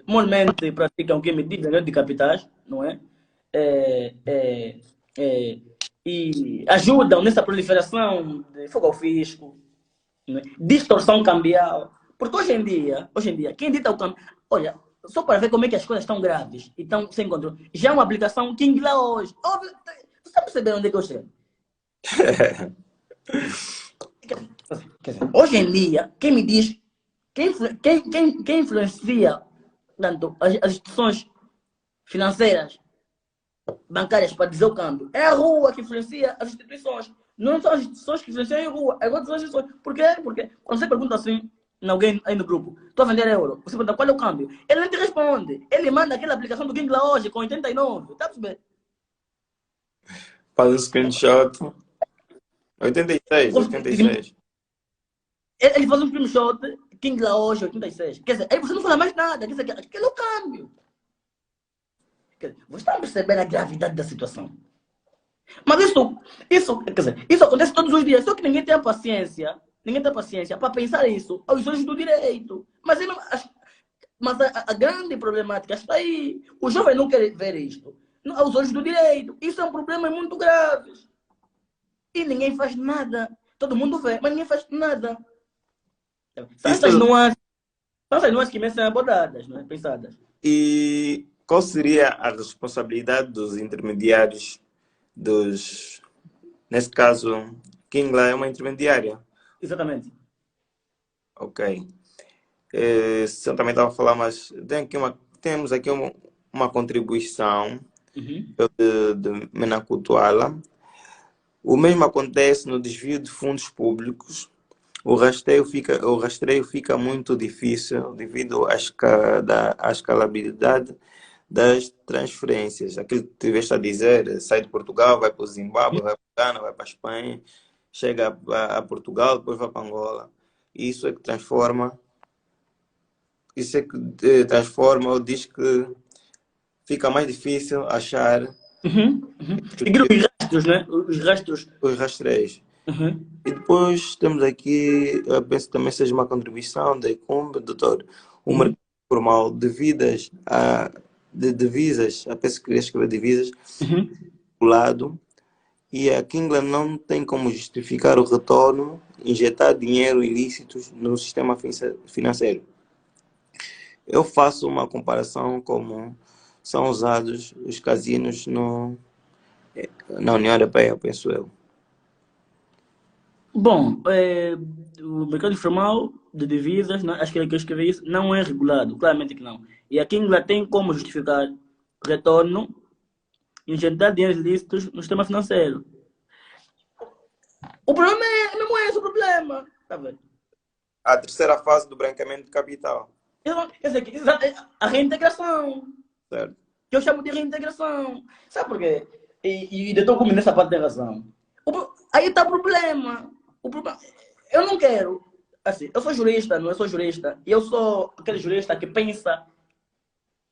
moralmente praticam crime de venda de capitais, não é? É, é, é, e ajudam nessa proliferação de fogo ao fisco, não é? Distorção cambial. Porque hoje em dia, quem dita o câmbio. Olha, só para ver como é que as coisas estão graves e estão sem controle. Já uma aplicação King lá hoje. Óbvio, você está percebendo onde é que eu chego? Quer dizer, hoje em dia, quem me diz, quem influencia tanto as instituições financeiras, bancárias para dizer o câmbio, é a rua que influencia as instituições. Não são as instituições que influenciam a rua, é outras instituições. Por quê? Porque quando você pergunta assim, alguém aí no grupo, estou a vender euro, você pergunta qual é o câmbio, ele não te responde. Ele manda aquela aplicação do King lá hoje com 89, está a perceber? Faz um screenshot. 86, 86. Ele faz um screenshot, King lá hoje, 86. Quer dizer, aí você não fala mais nada, quer dizer, aquele é o câmbio. Quer dizer, você está a perceber a gravidade da situação. Mas quer dizer, isso acontece todos os dias, só que ninguém tem a paciência. Ninguém tem paciência para pensar isso aos olhos do direito. Mas, mas a grande problemática está aí. O jovem não quer ver isto aos olhos do direito. Isso é um problema muito grave. E ninguém faz nada. Todo mundo vê, mas ninguém faz nada. São essas nuances que merecem abordadas, não é? Pensadas. E qual seria a responsabilidade dos intermediários Nesse caso, Kingla é uma intermediária? Exatamente. Ok. Eu também estava a falar, mas temos aqui uma contribuição de Menacutuala. O mesmo acontece no desvio de fundos públicos. O rastreio fica muito difícil devido à escalabilidade das transferências. Aquilo que tiveste a dizer, sai de Portugal, vai para o Zimbábue, vai para a Gana, vai para a Espanha, chega a Portugal, depois vai para Angola. Isso é que transforma ou diz que fica mais difícil achar E os rastros, né? Os rastros. os rastreios. E depois temos aqui, eu penso que também seja uma contribuição da ICUMB, doutor, o mercado formal de divisas, eu penso que queria escrever divisas, do lado, e a Kingland não tem como justificar o retorno, injetar dinheiro ilícitos no sistema financeiro. Eu faço uma comparação como são usados os casinos na União Europeia, penso eu. Bom, o mercado informal de divisas, né, acho que eu escrevi isso, não é regulado, claramente que não. E aqui em Inglaterra tem como justificar retorno e injetar dinheiro ilícitos no sistema financeiro. O problema é mesmo esse o problema. Tá vendo? A terceira fase do branqueamento de capital. Quer dizer, a reintegração. Certo. Que eu chamo de reintegração. Sabe por quê? E doutor Gumi nessa parte tem razão. Aí está o problema. Eu não quero. Assim, eu sou jurista, não sou jurista. E eu sou aquele jurista que pensa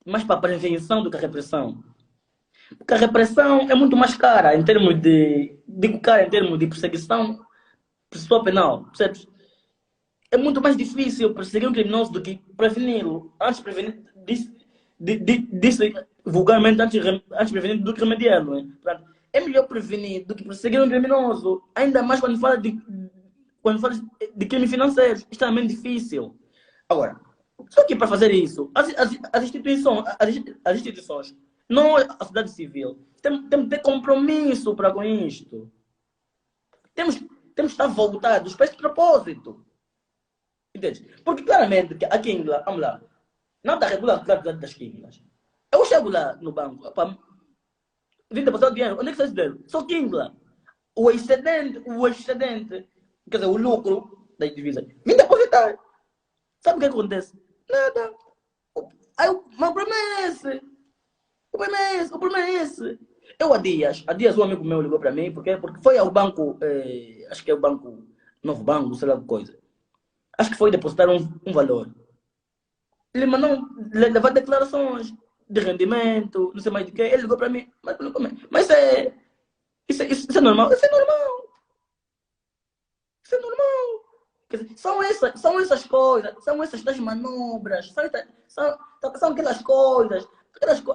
mais para a prevenção do que a repressão. Porque a repressão é muito mais cara em termos em termos de perseguição pessoal penal, percebes? É muito mais difícil perseguir um criminoso do que preveni-lo. Antes de prevenir, disse vulgarmente, antes de prevenir do que remediar, não é? Portanto, é melhor prevenir do que perseguir um criminoso, ainda mais quando fala de crime financeiro, extremamente difícil. Agora, só que para fazer isso, as instituições, não a sociedade civil, temos que ter compromisso para com isto. Temos que estar voltados para este propósito. Entende? Porque claramente a Kingla, vamos lá, não está regulado das Kinglas. Eu chego lá no banco, vim depositar o dinheiro, onde é que está esse dinheiro? Só Kingla. O excedente, quer dizer, o lucro da divisa, vim depositar. Sabe o que acontece? Nada. Aí, mas o problema é esse. O problema é esse. Eu há dias um amigo meu ligou para mim, porque foi ao banco, acho que é o banco, Novo Banco, sei lá que coisa. Acho que foi depositar um valor. Ele mandou levar declarações de rendimento, não sei mais de quê. Ele ligou para mim, mas isso é normal? Isso é normal. Isso é normal. Quer dizer, são essas coisas, são essas das manobras, são aquelas coisas,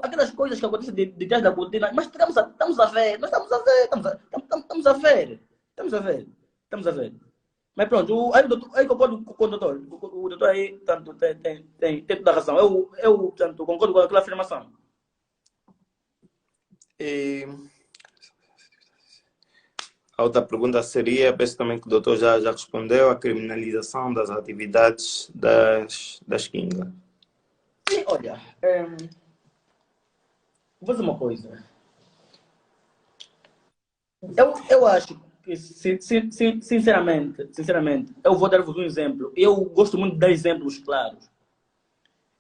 aquelas coisas que acontecem de trás da cortina, mas estamos a ver, nós estamos a ver, estamos a ver, estamos a ver, estamos a ver. Mas pronto, aí concordo com o doutor. O doutor aí tanto, tem toda a razão. Eu tanto, concordo com aquela afirmação. E a outra pergunta seria, penso também que o doutor já respondeu, a criminalização das atividades das quingas. E olha, vou dizer uma coisa. Eu acho que, sinceramente, eu vou dar-vos um exemplo. Eu gosto muito de dar exemplos claros.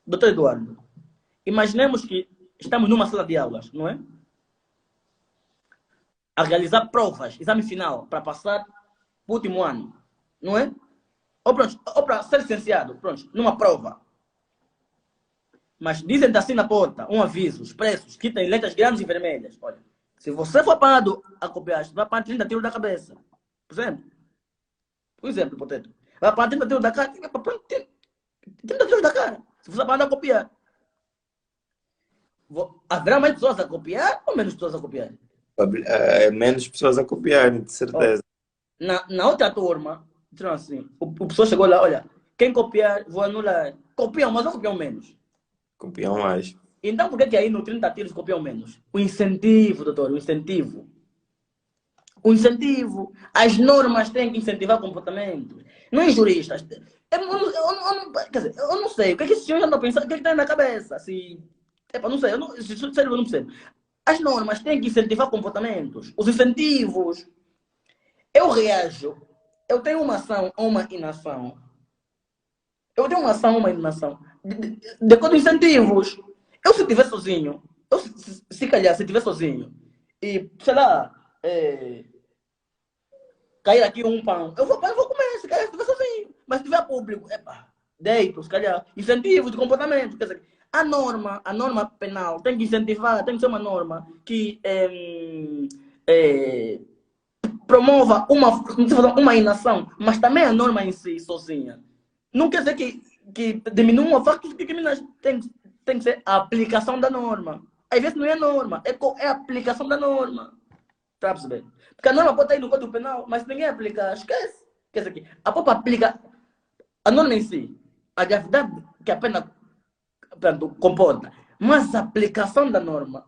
Doutor Eduardo, imaginemos que estamos numa sala de aulas, não é? A realizar provas, exame final, para passar o último ano, não é? Ou para ser licenciado, pronto, numa prova. Mas dizem assim na porta, um aviso, expressos, que tem letras grandes e vermelhas. Olha, se você for apanhado a copiar, você vai apanhar 30 tiros da cabeça. Por exemplo. Por exemplo, hipotético. Vai apanhar 30 tiros da cara, 30 tiros da cara. Se você apanhado a copiar. Haverá mais pessoas a copiar ou menos pessoas a copiar? Menos pessoas a copiarem, de certeza. Na outra turma, disseram assim, o pessoal chegou lá, olha, quem copiar, vou anular. Copiam, mas não copiam menos. Copiam mais. Então, por que aí no 30 tiros copiam menos? O incentivo, doutor, o incentivo. O incentivo. As normas têm que incentivar comportamentos. Não é juristas. Quer dizer, eu não sei. O que é que esses senhores andam pensando? O que é que tem na cabeça? Não sei. Sério, eu não percebo. As normas têm que incentivar comportamentos. Os incentivos. Eu reajo. Eu tenho uma ação ou uma inação. Eu tenho uma ação ou uma inação. De acordo com incentivos. Eu se estiver sozinho, se calhar, se estiver sozinho, e, sei lá, cair aqui um pão, eu vou comer, se calhar, se estiver sozinho. Mas se tiver público, deito, se calhar, incentivos de comportamento. Quer dizer, a norma penal tem que incentivar, tem que ser uma norma que promova uma inação, mas também a norma em si, sozinha. Não quer dizer que diminua o facto de que criminais tem que ser a aplicação da norma. Às vezes não é a norma, é a aplicação da norma. Está a perceber? Porque a norma pode estar aí no Código Penal, mas se ninguém aplicar, esquece. Quer dizer que a própria aplica a norma em si, a gravidade que a pena comporta, mas a aplicação da norma,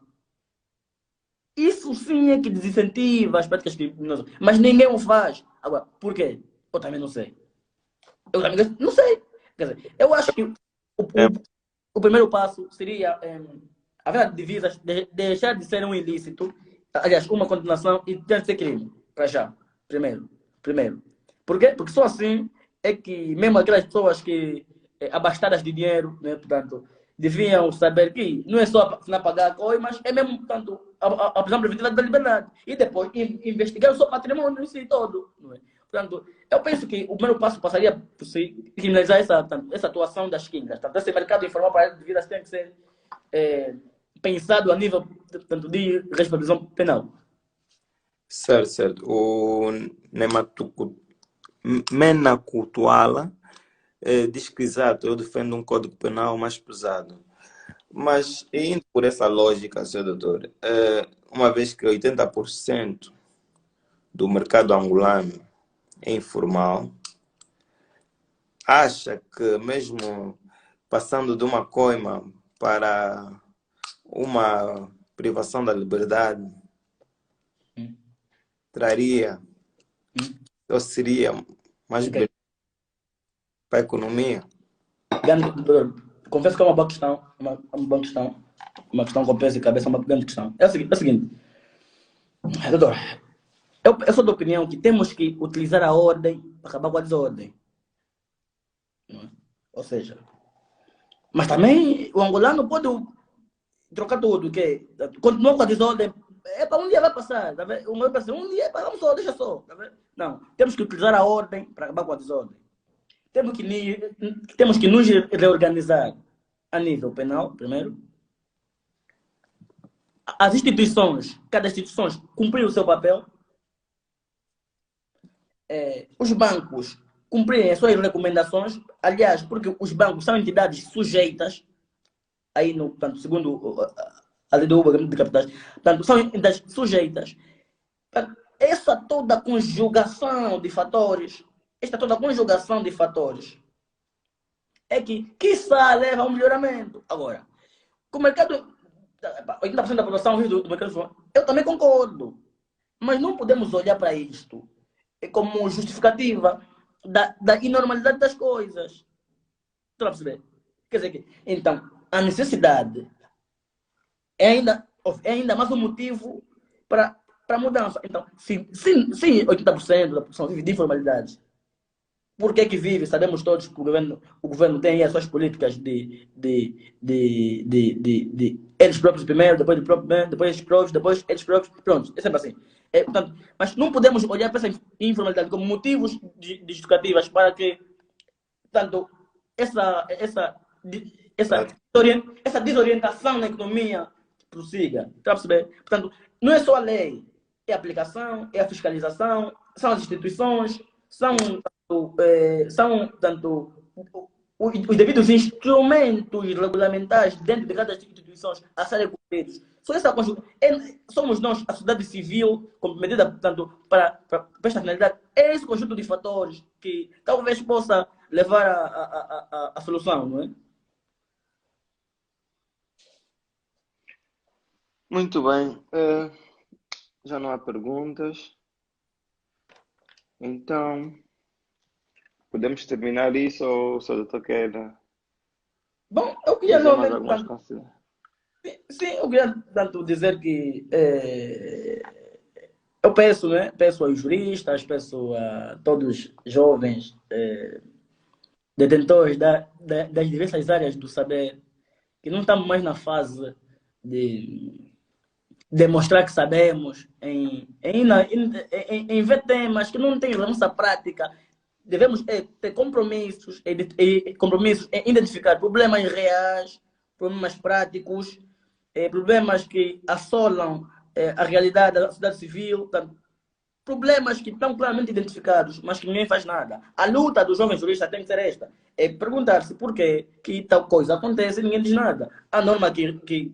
isso sim é que desincentiva as práticas criminosas. Mas ninguém o faz. Agora, por quê? Eu também não sei. Eu também não sei. Quer dizer, eu acho que o primeiro passo seria a venda de divisas deixar de ser um ilícito, aliás, uma condenação e ter de ser crime, para já, primeiro. Por quê? Porque só assim é que mesmo aquelas pessoas que abastadas de dinheiro, né, portanto, deviam saber que não é só não pagar a coisa, mas é mesmo, portanto, a prisão preventiva da liberdade. E depois investigar o seu patrimônio em si todo. Não é? Portanto, eu penso que o primeiro passo passaria por criminalizar essa atuação das quintas. Portanto, esse mercado informal para de vidas tem que ser pensado a nível de responsabilização penal. Certo. O Mena Kutuala diz que, exato, eu defendo um código penal mais pesado. Mas, indo por essa lógica, senhor doutor, uma vez que 80% do mercado angolano é informal, acha que mesmo passando de uma coima para uma privação da liberdade, traria ou seria mais benéfico para a economia? Confesso que é uma boa questão, uma questão com peso e cabeça, uma grande questão. É o seguinte, doutor, eu sou da opinião que temos que utilizar a ordem para acabar com a desordem. Ou seja, mas também o angolano pode trocar tudo, que continua com a desordem, um dia vai passar, tá vendo? Um dia, vamos só, deixa só, tá vendo? Não, temos que utilizar a ordem para acabar com a desordem. Temos que nos reorganizar a nível penal, primeiro. As instituições, cada instituição cumprir o seu papel. Os bancos cumprirem as suas recomendações, aliás, porque os bancos são entidades sujeitas, aí no, portanto, segundo a lei do pagamento de capitais, portanto, são entidades sujeitas. Portanto, essa toda conjugação de fatores, esta toda conjugação de fatores é que, quiçá, leva a um melhoramento. Agora, com o mercado, 80% da população vive do mercado informal, eu também concordo, mas não podemos olhar para isto como justificativa da inormalidade das coisas. Estão a perceber? Quer dizer que, então, a necessidade é ainda mais um motivo para a mudança. Então, se 80% da população vive de informalidade, por que vive? Sabemos todos que o governo tem as suas políticas de eles próprios primeiro, depois do próprio bem, depois eles próprios, depois eles próprios. Pronto, é sempre assim. Portanto, mas não podemos olhar para essa informalidade como motivos justificativos para que, portanto, essa, essa desorientação na economia prossiga. Está a perceber? Portanto, não é só a lei, é a aplicação, é a fiscalização, são as instituições, são tanto os devidos instrumentos regulamentares dentro de cada instituição a serem cumpridos. Só essa somos nós, a sociedade civil, comprometida, portanto, para esta finalidade. É esse conjunto de fatores que talvez possa levar a solução, não é? Muito bem. Já não há perguntas. Então, podemos terminar isso ou o Sr. Doutor quer Bom, eu queria dizer mais novamente, algumas considerações? sim, eu queria tanto dizer que eu peço, né? Peço aos juristas, peço a todos os jovens detentores das diversas áreas do saber, que não estamos mais na fase de demonstrar que sabemos, em ver temas que não têm relevância prática. Devemos ter compromissos, compromissos em identificar problemas reais, problemas práticos, problemas que assolam a realidade da sociedade civil, portanto, problemas que estão claramente identificados, mas que ninguém faz nada. A luta dos jovens juristas tem que ser esta: é perguntar-se por que tal coisa acontece e ninguém diz nada. Há norma que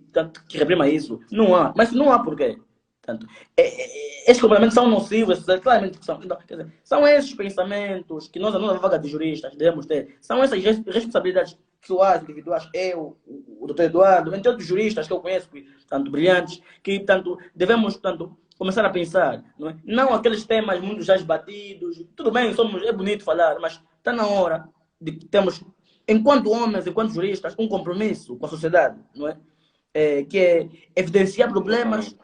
reprima isso? Não há. Mas não há porquê. Portanto, esses comportamentos são nocivos, claramente são. Então, quer dizer, são esses pensamentos que nós, a nossa vaga de juristas, devemos ter. São essas responsabilidades pessoais, individuais, eu, o doutor Eduardo, entre outros juristas que eu conheço, tanto brilhantes, que tanto devemos tanto começar a pensar, não é? Não aqueles temas muito já esbatidos. Tudo bem, é bonito falar, mas está na hora de que temos, enquanto homens, enquanto juristas, um compromisso com a sociedade, não é? Que é evidenciar problemas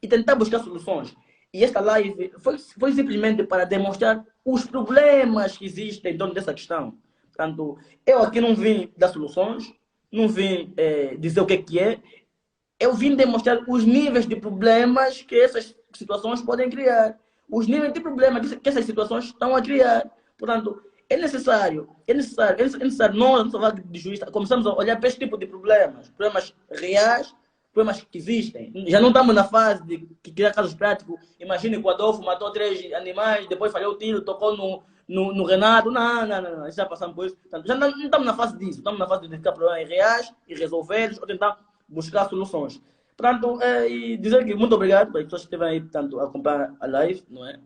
e tentar buscar soluções. E esta live foi simplesmente para demonstrar os problemas que existem em torno dessa questão. Portanto, eu aqui não vim dar soluções, não vim dizer o que é, eu vim demonstrar os níveis de problemas que essas situações podem criar. Os níveis de problemas que essas situações estão a criar. Portanto, é necessário nós, nossa vaga de juiz, começamos a olhar para este tipo de problemas reais, problemas que existem. Já não estamos na fase de criar casos práticos. Imagine que o Adolfo matou 3 animais, depois falhou o tiro, tocou no Renato. Não. Já passamos por isso. Portanto, já não estamos na fase disso. Estamos na fase de identificar problemas reais e resolvê-los ou tentar buscar soluções. Portanto, e dizer que muito obrigado para as pessoas que estiveram aí, portanto, a acompanhar a live, não é?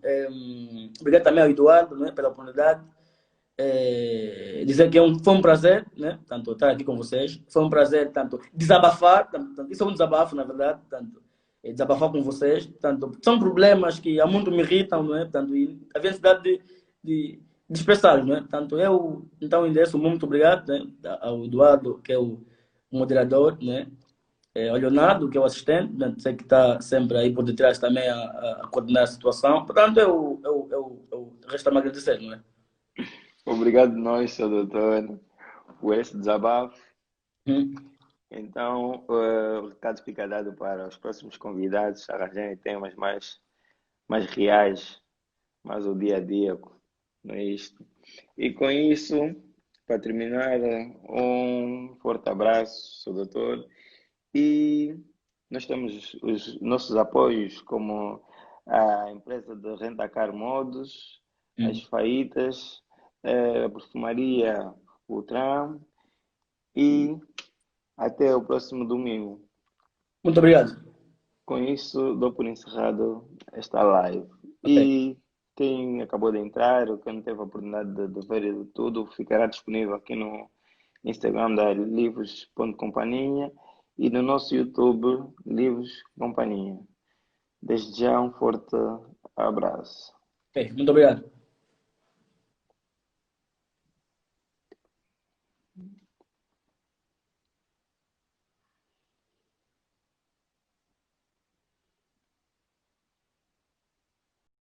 Obrigado também ao Eduardo, não é? Pela oportunidade. Dizer que foi um prazer, né? Tanto estar aqui com vocês. Foi um prazer, tanto desabafar, tanto, isso é um desabafo, na verdade, tanto desabafar com vocês. Tanto, são problemas que há muito me irritam, não é? Tanto, e havia necessidade de expressá-los, não é? Tanto eu, então, endereço muito obrigado, né? Ao Eduardo, que é o moderador, né? Ao Leonardo, que é o assistente, né? Sei que está sempre aí por detrás também a coordenar a situação. Portanto, eu resta-me agradecer, não é? Obrigado nós, Sr. Doutor, por esse desabafo. Hum. Então, o recado fica dado para os próximos convidados arranjarem temas mais reais, mais o dia a dia, não é isto? E com isso, para terminar, um forte abraço, Sr. Doutor, e nós temos os nossos apoios, como a empresa de Rentacar Modos, as Hum. faítas, a perfumaria, o tram e até o próximo domingo. Muito obrigado. Com isso, dou por encerrado esta live. Ok. E quem acabou de entrar ou quem não teve a oportunidade de ver tudo, ficará disponível aqui no Instagram da livros.companhia e no nosso YouTube, Livros Companhia. Desde já, um forte abraço. Ok, muito obrigado.